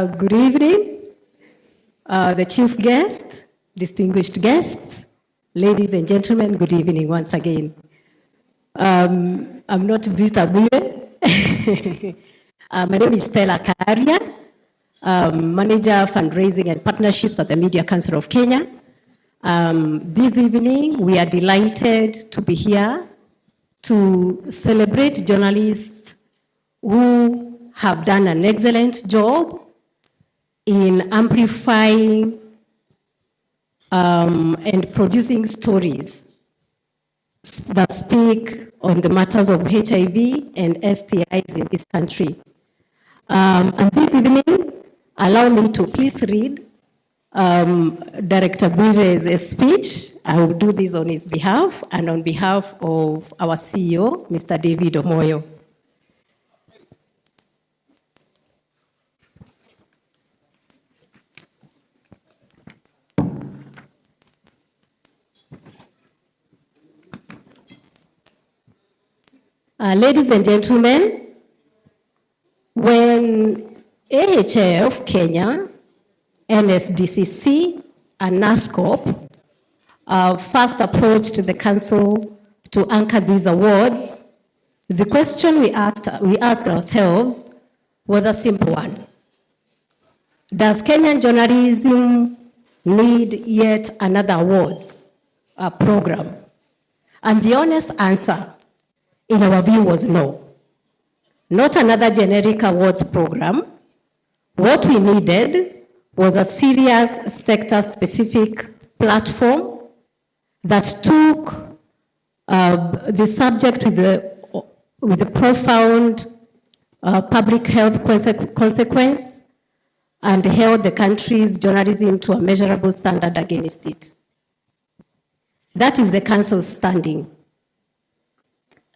Good evening, the chief guest, distinguished guests, ladies and gentlemen, good evening once again. I'm not Vita Bule. My name is Stella Kaaria, Manager Fundraising and Partnerships at the Media Council of Kenya. This evening, we are delighted to be here to celebrate journalists who have done an excellent job in amplifying and producing stories that speak on the matters of HIV and STIs in this country. And this evening, allow me to please read Director Bire's speech. I will do this on his behalf and on behalf of our CEO, Mr. David Omoyo. Ladies and gentlemen, when AHF Kenya, NSDCC, and NASCOP first approached the council to anchor these awards, the question we asked ourselves was a simple one. Does Kenyan journalism need yet another awards program? And the honest answer, in our view, was no. Not another generic awards program. What we needed was a serious sector-specific platform that took the subject with a profound public health consequence and held the country's journalism to a measurable standard against it. That is the council's standing.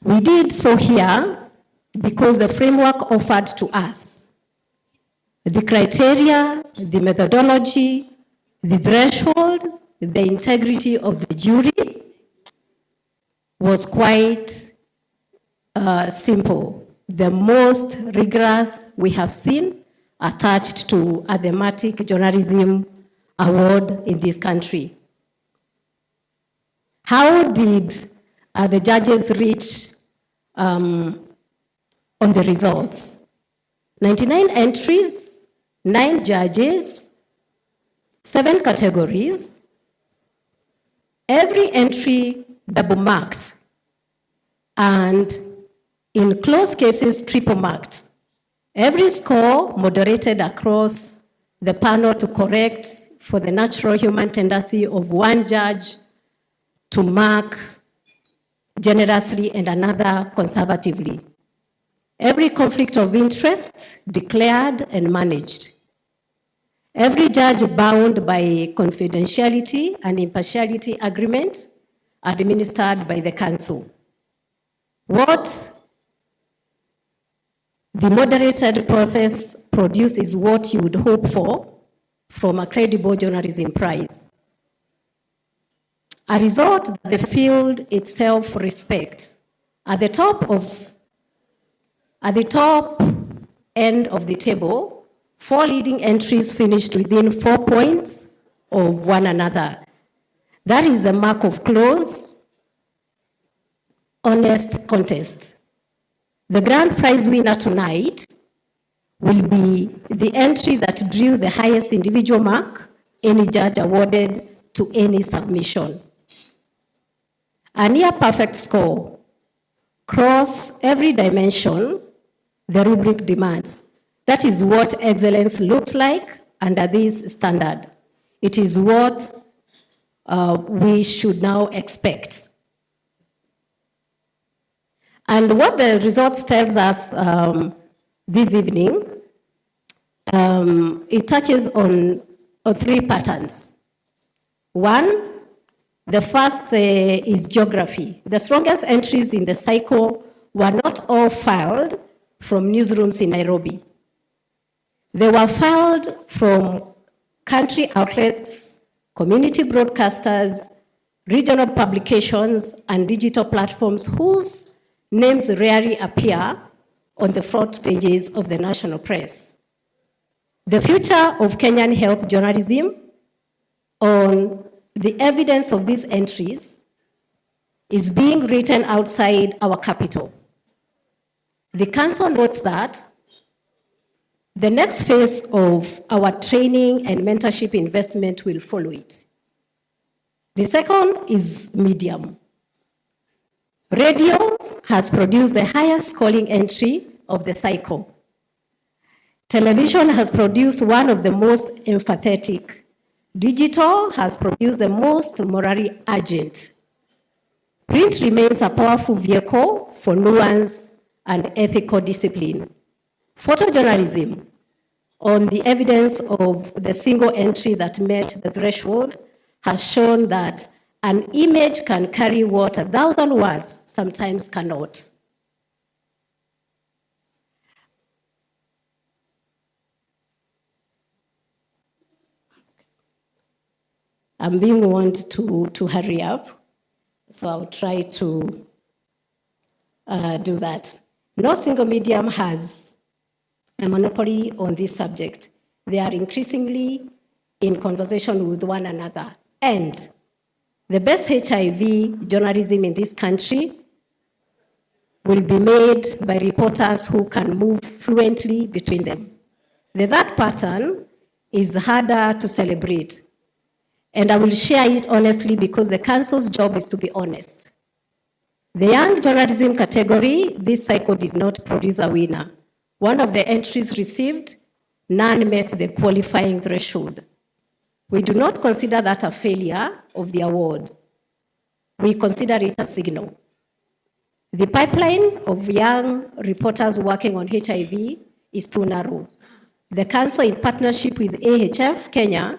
We did so here because the framework offered to us, the criteria, the methodology, the threshold, the integrity of the jury was quite simple. The most rigorous we have seen attached to a thematic journalism award in this country. How did the judges reach on the results? 99 entries, 9 judges, 7 categories, every entry double marked, and in close cases triple marked. Every score moderated across the panel to correct for the natural human tendency of one judge to mark generously and another conservatively. Every conflict of interest declared and managed. Every judge bound by confidentiality and impartiality agreement administered by the council. What the moderated process produced is what you would hope for from a credible journalism prize. A result that the field itself respects. At the top end of the table, 4 leading entries finished within 4 points of one another. That is the mark of close, honest contest. The grand prize winner tonight will be the entry that drew the highest individual mark any judge awarded to any submission. A near perfect score, cross every dimension the rubric demands. That is what excellence looks like under this standard. It is what we should now expect. And what the results tells us this evening, it touches on 3 patterns. 1, the first is geography. The strongest entries in the cycle were not all filed from newsrooms in Nairobi. They were filed from country outlets, community broadcasters, regional publications, and digital platforms whose names rarely appear on the front pages of the national press. The future of Kenyan health journalism on the evidence of these entries is being written outside our capital. The council notes that the next phase of our training and mentorship investment will follow it. The second is medium. Radio has produced the highest scoring entry of the cycle. Television has produced one of the most empathetic. Digital has produced the most morally urgent. Print remains a powerful vehicle for nuance and ethical discipline. Photojournalism, on the evidence of the single entry that met the threshold, has shown that an image can carry what 1,000 words sometimes cannot. I'm being warned to hurry up, so I'll try to do that. No single medium has a monopoly on this subject. They are increasingly in conversation with one another. And the best HIV journalism in this country will be made by reporters who can move fluently between them. The third pattern is harder to celebrate. And I will share it honestly because the council's job is to be honest. The young journalism category, this cycle did not produce a winner. One of the entries received, none met the qualifying threshold. We do not consider that a failure of the award. We consider it a signal. The pipeline of young reporters working on HIV is too narrow. The council, in partnership with AHF Kenya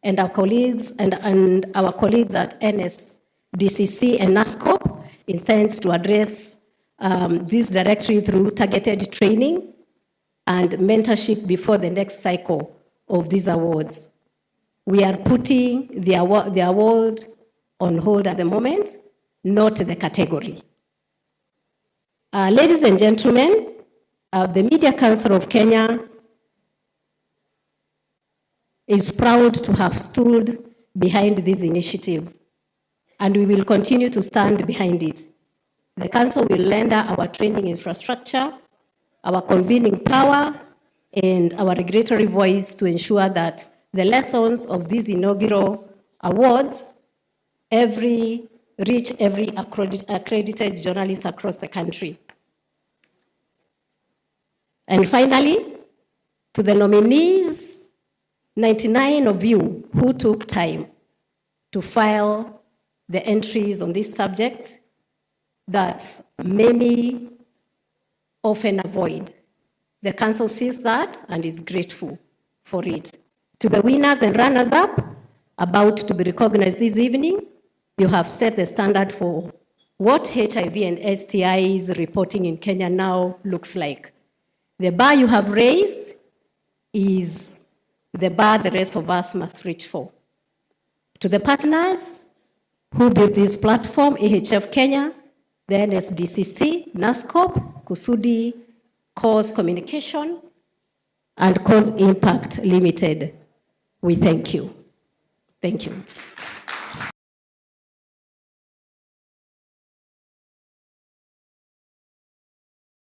and our colleagues and our colleagues at NSDCC and NASCOP, intends to address this directly through targeted training and mentorship before the next cycle of these awards. We are putting the award on hold at the moment, not the category. Ladies and gentlemen, the Media Council of Kenya is proud to have stood behind this initiative, and we will continue to stand behind it. The Council will lend our training infrastructure, our convening power, and our regulatory voice to ensure that the lessons of these inaugural awards reach every accredited journalist across the country. And finally, to the nominees, 99 of you who took time to file the entries on this subject that many often avoid. The council sees that and is grateful for it. To the winners and runners-up about to be recognized this evening, you have set the standard for what HIV and STIs reporting in Kenya now looks like. The bar you have raised is the bar the rest of us must reach for. To the partners who built this platform, AHF Kenya, the NSDCC, NASCOP, Kusudi, Cause Communication, and Cause Impact Limited, we thank you. Thank you.